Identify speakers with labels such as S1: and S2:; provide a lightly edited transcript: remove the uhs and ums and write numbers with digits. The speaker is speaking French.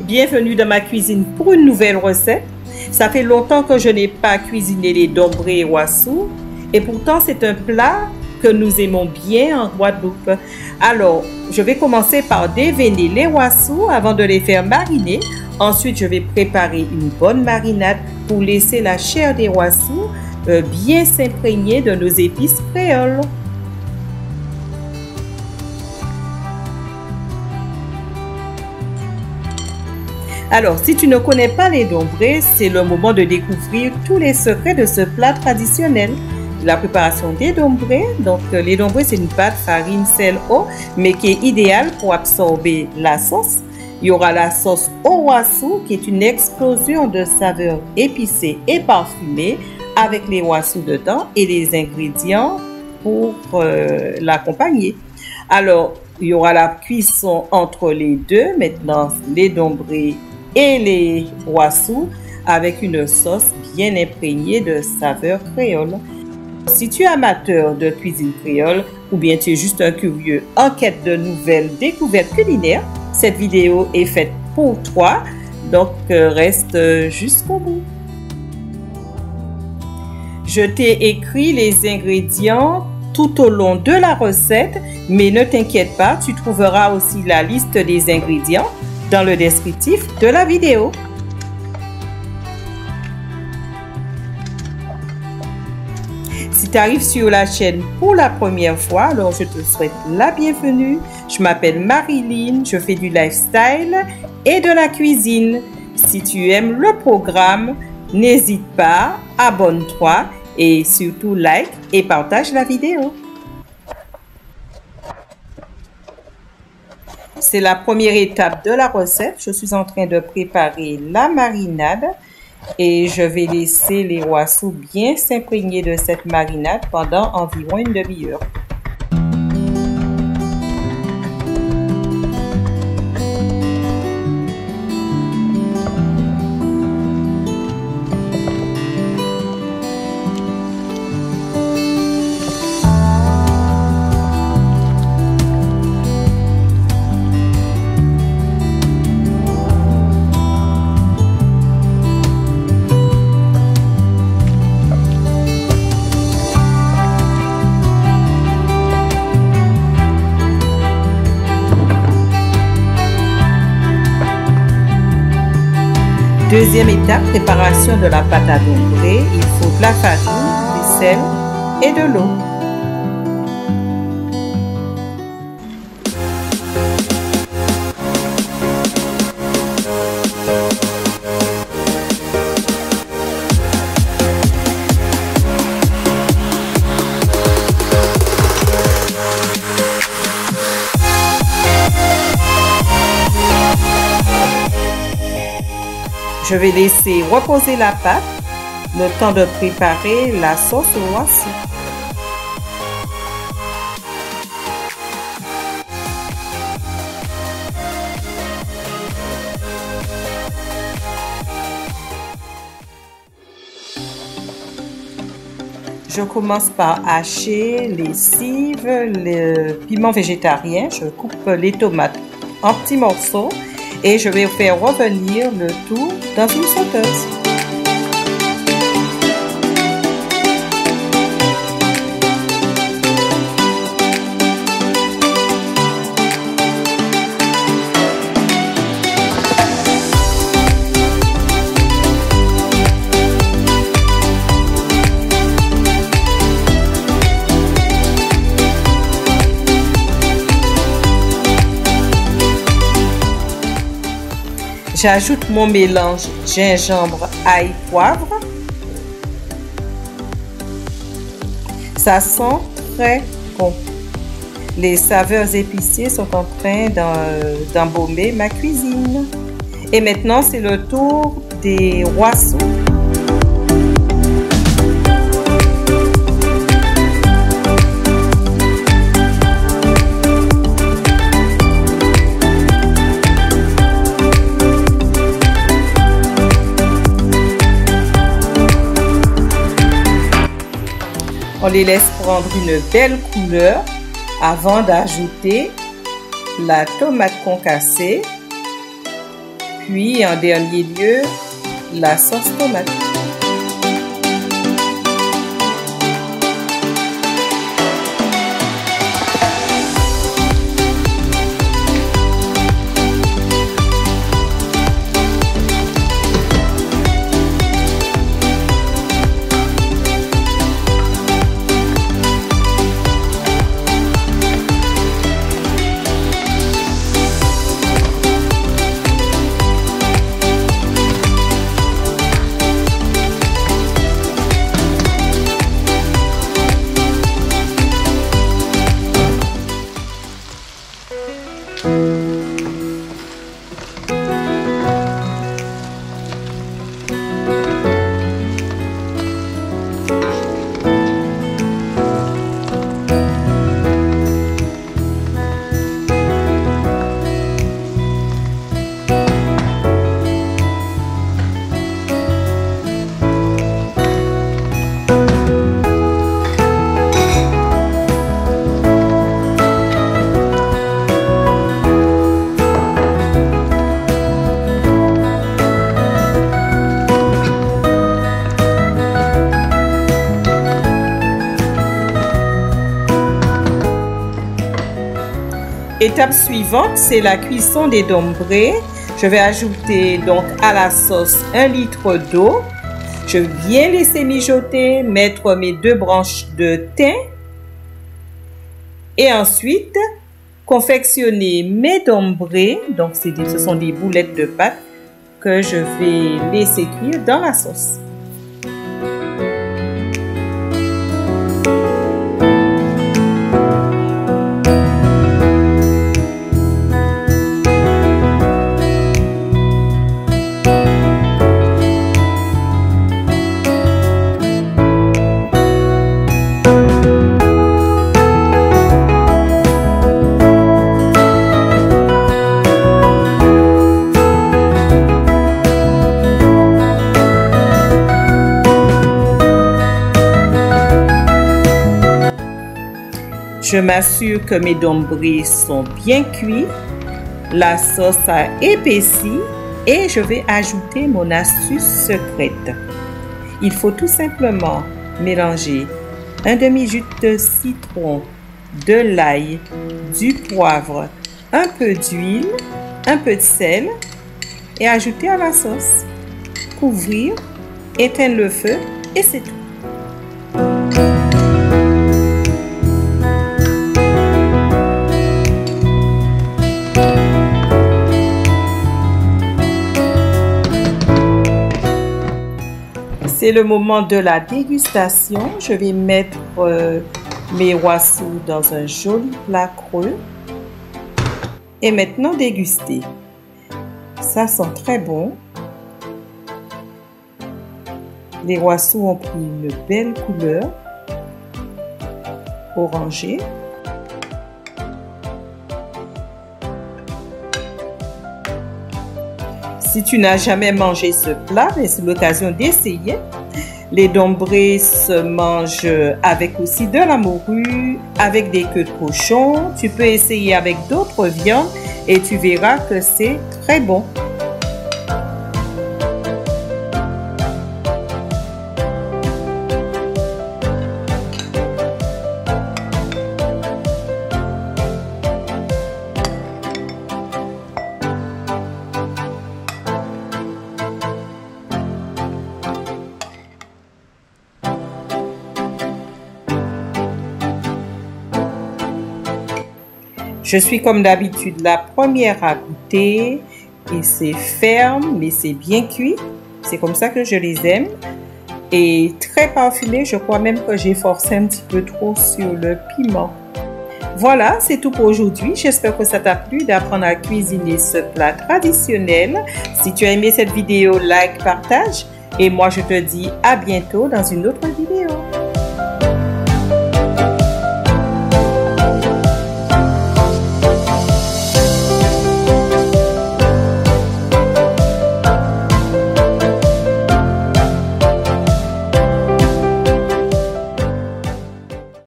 S1: bienvenue dans ma cuisine pour une nouvelle recette. Ça fait longtemps que je n'ai pas cuisiné les dombrés wassou et pourtant c'est un plat que nous aimons bien en Guadeloupe. Alors, je vais commencer par déveiner les wassous avant de les faire mariner. Ensuite, je vais préparer une bonne marinade pour laisser la chair des wassous bien s'imprégner de nos épices créoles. Alors, si tu ne connais pas les dombrés, c'est le moment de découvrir tous les secrets de ce plat traditionnel. La préparation des dombrés. Donc, les dombrés, c'est une pâte, farine, sel, eau, mais qui est idéale pour absorber la sauce. Il y aura la sauce au wassou, qui est une explosion de saveurs épicées et parfumées avec les wassous dedans et les ingrédients pour l'accompagner. Alors, il y aura la cuisson entre les deux, maintenant les dombrés et les wassous avec une sauce bien imprégnée de saveurs créoles. Si tu es amateur de cuisine créole ou bien tu es juste un curieux en quête de nouvelles découvertes culinaires, cette vidéo est faite pour toi, donc reste jusqu'au bout. Je t'ai écrit les ingrédients tout au long de la recette, mais ne t'inquiète pas, tu trouveras aussi la liste des ingrédients dans le descriptif de la vidéo. Si tu arrives sur la chaîne pour la première fois, alors je te souhaite la bienvenue. Je m'appelle Marilyn, je fais du lifestyle et de la cuisine. Si tu aimes le programme, n'hésite pas, abonne-toi et surtout like et partage la vidéo. C'est la première étape de la recette. Je suis en train de préparer la marinade et je vais laisser les wassous bien s'imprégner de cette marinade pendant environ une demi-heure. Deuxième étape, préparation de la pâte à dombrés. Il faut de la farine, du sel et de l'eau. Je vais laisser reposer la pâte, le temps de préparer la sauce au wassou. Je commence par hacher les cives, le piment végétarien. Je coupe les tomates en petits morceaux. Et je vais faire revenir le tout dans une sauteuse. J'ajoute mon mélange gingembre, ail, poivre. Ça sent très bon. Les saveurs épicées sont en train d'embaumer ma cuisine. Et maintenant, c'est le tour des wassous. On les laisse prendre une belle couleur avant d'ajouter la tomate concassée, Puis en dernier lieu, la sauce tomate. Étape suivante, c'est la cuisson des dombrés. Je vais ajouter donc à la sauce 1 litre d'eau. Je viens laisser mijoter, mettre mes 2 branches de thym et ensuite confectionner mes dombrés. Donc ce sont des boulettes de pâte que je vais laisser cuire dans la sauce. Je m'assure que mes dombrés sont bien cuits, la sauce a épaissi et je vais ajouter mon astuce secrète. Il faut tout simplement mélanger un demi-jus de citron, de l'ail, du poivre, un peu d'huile, un peu de sel et ajouter à la sauce. Couvrir, éteindre le feu et c'est tout. C'est le moment de la dégustation. Je vais mettre mes roisseaux dans un joli plat creux. Et maintenant déguster. Ça sent très bon. Les roisseaux ont pris une belle couleur orangée. Si tu n'as jamais mangé ce plat, c'est l'occasion d'essayer. Les dombrés se mangent avec aussi de la morue, avec des queues de cochon. Tu peux essayer avec d'autres viandes et tu verras que c'est très bon. Je suis comme d'habitude la première à goûter et c'est ferme mais c'est bien cuit. C'est comme ça que je les aime. Et très parfumé, je crois même que j'ai forcé un petit peu trop sur le piment. Voilà, c'est tout pour aujourd'hui. J'espère que ça t'a plu d'apprendre à cuisiner ce plat traditionnel. Si tu as aimé cette vidéo, like, partage. Et moi, je te dis à bientôt dans une autre vidéo.